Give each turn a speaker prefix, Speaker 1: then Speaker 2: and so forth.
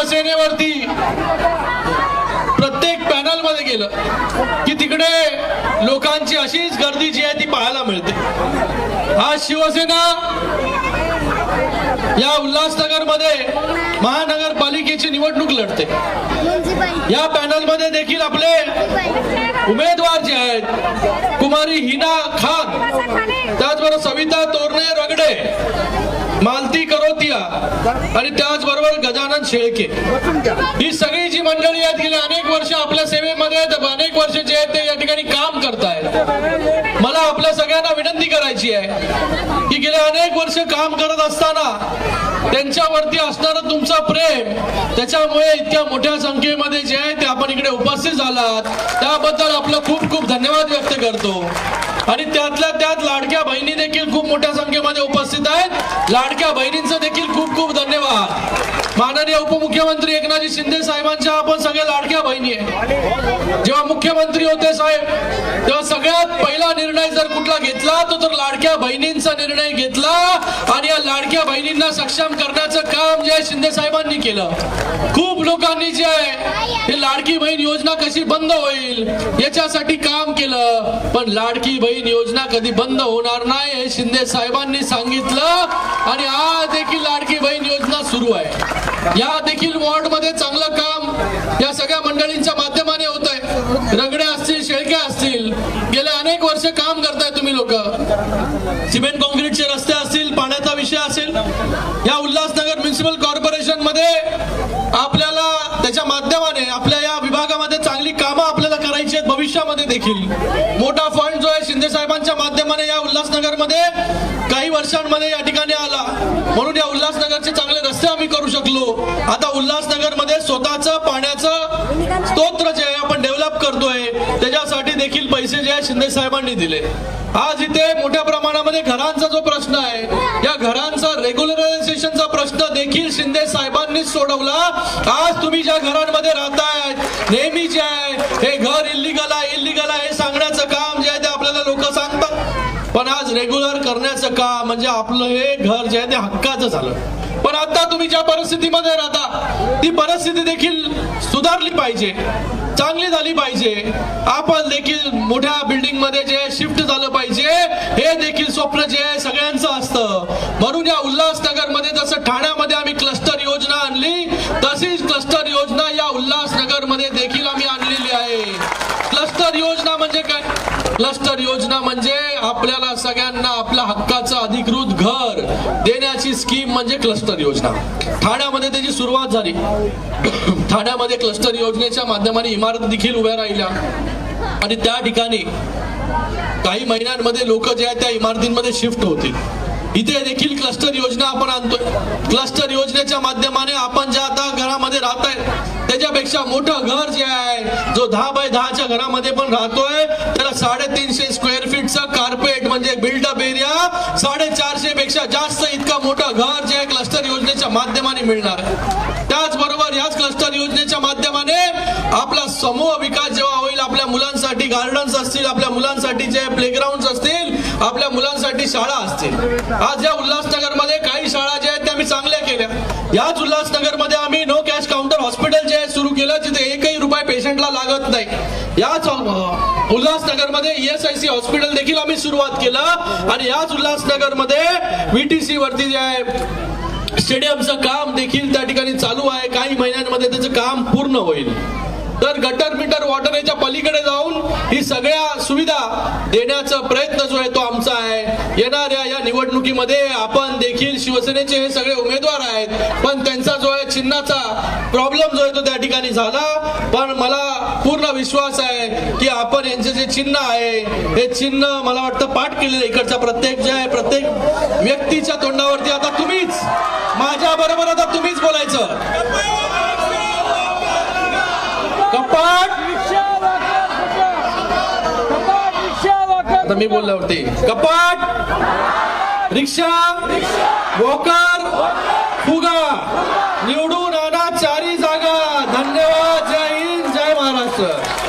Speaker 1: शिवसेनेवरती प्रत्येक पॅनल मध्ये गेलं की तिकडे लोकांची अशीच गर्दी जी आहे ती पाहायला मिळते. आज शिवसेना या उल्हासनगर मध्ये महानगरपालिकेची निवडणूक लढते. या पॅनल मध्ये देखील आपले उमेदवार जे आहेत कुमारी हिना खान, त्याचबरोबर सविता तोरणे रगडे, मालती करोतिया आणि त्याचबरोबर गजानन शेळके, ही सगळी जी मंडळी आहेत गेली अनेक वर्ष आपल्या सेवेमध्ये अनेक वर्ष जे आहेत ते या ठिकाणी काम करतायत. मला आपल्या सगळ्यांना विनंती करायची आहे की गेले अनेक वर्ष काम करत असताना त्यांच्यावरती असणारं तुमचं प्रेम, त्याच्यामुळे इतक्या मोठ्या संख्येमध्ये जे आहे ते आपण इकडे उपस्थित झालात त्याबद्दल आपलं खूप खूप धन्यवाद व्यक्त करतो. आणि त्यातल्या त्यात लाडक्या बहिणी देखील खूप मोठ्या संख्येमध्ये उपस्थित आहेत. लाडक्या बहिणींचं देखील खूप खूप धन्यवाद. माननीय उपमुख्यमंत्री एकनाथजी शिंदे साहेबांच्या आपण सगळ्या लाडक्या बहिणी आहे. जेव्हा मुख्यमंत्री होते साहेब तेव्हा सगळ्यात पहिला निर्णय जर कुठला घेतला तर लाडक्या बहिणींचा निर्णय घेतला आणि या लाडक्या बहिणींना सक्षम करण्याचं काम जे शिंदे साहेबांनी केलं. खूप लोकांनी जे आहे हे लाडकी बहीण योजना कशी बंद होईल याच्यासाठी काम केलं, पण लाडकी बहीण योजना कधी बंद होणार नाही हे शिंदे साहेबांनी सांगितलं आणि आज देखील लाडकी बहीण योजना सुरू आहे. या देखील वॉर्ड मध्ये चांगलं काम या सगळ्या मंडळींच्या माध्यमाने होत आहे. रगडे असतील, शेळके असतील, गेले अनेक वर्ष काम करताय तुम्ही लोक. सिमेंट कॉन्क्रीटचे रस्ते असतील, पाण्याचा विषय असेल, या उल्हासनगर म्युनिसिपल कॉर्पोरेशन मध्ये आपल्याला त्याच्या माध्यमाने आपल्या या विभागामध्ये चांगली कामं आपल्याला करायची आहेत. भविष्यामध्ये देखील मोठा फंड जो आहे शिंदे साहेबांच्या माध्यमाने या उल्हासनगर मध्ये काही वर्षांमध्ये या ठिकाणी आला, म्हणून या उल्हासनगरचे चांगले रस्ते आम्ही करू शकलो. आता उल्हासनगर मध्ये स्वतःचं पाण्याचं स्तोत्र जे आहे आपण डेव्हलप करतोय त्याच्यासाठी देखील पैसे जे आहे शिंदे साहेबांनी दिले. आज इथे मोठ्या प्रमाणामध्ये घरांचा जो प्रश्न आहे या घरांचा रेग्युलरायझेशनचा प्रश्न देखील शिंदे साहेबांनी सोडवला. आज तुम्ही ज्या घरांमध्ये राहताय नेहमी जे आहे हे घर इल्लीगल आहे हे सांगण्याचं काम जे आहे ते आपल्याला लोक सांगतात, पण आज रेग्युलर करण्याचं काम म्हणजे आपलं हे घर जे आहे ते हक्काचं झालं. पण आता तुम्ही ज्या परिस्थितीमध्ये राहता ती परिस्थिती देखील सुधारली पाहिजे, चांगली झाली पाहिजे. आपण देखील मोठ्या बिल्डिंग मध्ये जे शिफ्ट झालं पाहिजे हे देखील स्वप्न जे आहे सगळ्यांचं असतं. म्हणून या उल्हासनगर मध्ये जसं ठाण्यामध्ये आम्ही क्लस्टर योजना आणली तशीच क्लस्टर योजना या उल्हासनगर मध्ये देखील आम्ही आणलेली आहे. क्लस्टर योजना म्हणजे काय? क्लस्टर योजना म्हणजे आपल्याला सगळ्यांना आपल्या हक्काचं अधिकृत घर देण्याची स्कीम म्हणजे क्लस्टर योजना. ठाण्यामध्ये त्याची सुरुवात झाली. ठाण्यामध्ये क्लस्टर योजनेच्या माध्यमाने इमारत देखील उभ्या राहिल्या आणि त्या ठिकाणी काही महिन्यांमध्ये लोक जे आहेत त्या इमारतींमध्ये शिफ्ट होतील. इथे देखील क्लस्टर योजना आपण आणतोय. क्लस्टर योजनेच्या माध्यमाने आपण ज्या आता घरामध्ये राहताय त्याच्यापेक्षा मोठं घर जे आहे जो 10 बाय 10च्या घरामध्ये पण राहतोय त्याला 350 स्क्वेअर फीटचं कार्पेट म्हणजे बिल्डअप एरिया 450 पेक्षा जास्त इतकं मोठं घर जे आहे क्लस्टर योजनेच्या माध्यमाने मिळणार. त्याचबरोबर याच क्लस्टर योजनेच्या माध्यमाने आपला समूह विकास जेव्हा होईल, आपल्या मुलांसाठी गार्डन्स असतील, आपल्या मुलांसाठी जे प्लेग्राऊंड असतील, आपल्या मुलांसाठी शाळा असतील. आज या उल्हासनगर मध्ये काही शाळा ज्या आहेत त्या आम्ही चांगल्या केल्या. याच उल्हासनगर मध्ये आम्ही नो कॅश काउंटर हॉस्पिटल जे आहे सुरू केलं जिथे एकही रुपया पेशंटला लागत नाही. याच उल्हासनगर मध्ये ESIC हॉस्पिटल देखील आम्ही सुरुवात केलं आणि याच उल्हासनगर मध्ये VTC वरती जे आहे स्टेडियमचं काम देखील त्या ठिकाणी चालू आहे. काही महिन्यांमध्ये त्याचं काम पूर्ण होईल. तर गटर मीटर वॉटर याच्या पलीकडे जाऊन ही सगळ्या सुविधा देण्याचा प्रयत्न जो आहे तो आमचा आहे. येणाऱ्या या निवडणुकीमध्ये आपण देखील शिवसेनेचे हे सगळे उमेदवार आहेत, पण त्यांचा जो आहे चिन्हाचा प्रॉब्लेम जो आहे तो त्या ठिकाणी झाला. पण मला पूर्ण विश्वास आहे की आपण यांचे जे चिन्ह आहे हे चिन्ह मला वाटतं पाठ केलेलं इकडचा प्रत्येक जे आहे प्रत्येक व्यक्तीच्या तोंडावरती आता तुम्हीच माझ्या बरोबर आता तुम्हीच बोलायचं. कपाट आता मी बोलल्यावरती कपाट रिक्षा वॉकर फुगा निवडून आणा 4 जागा. धन्यवाद. जय हिंद, जय महाराष्ट्र.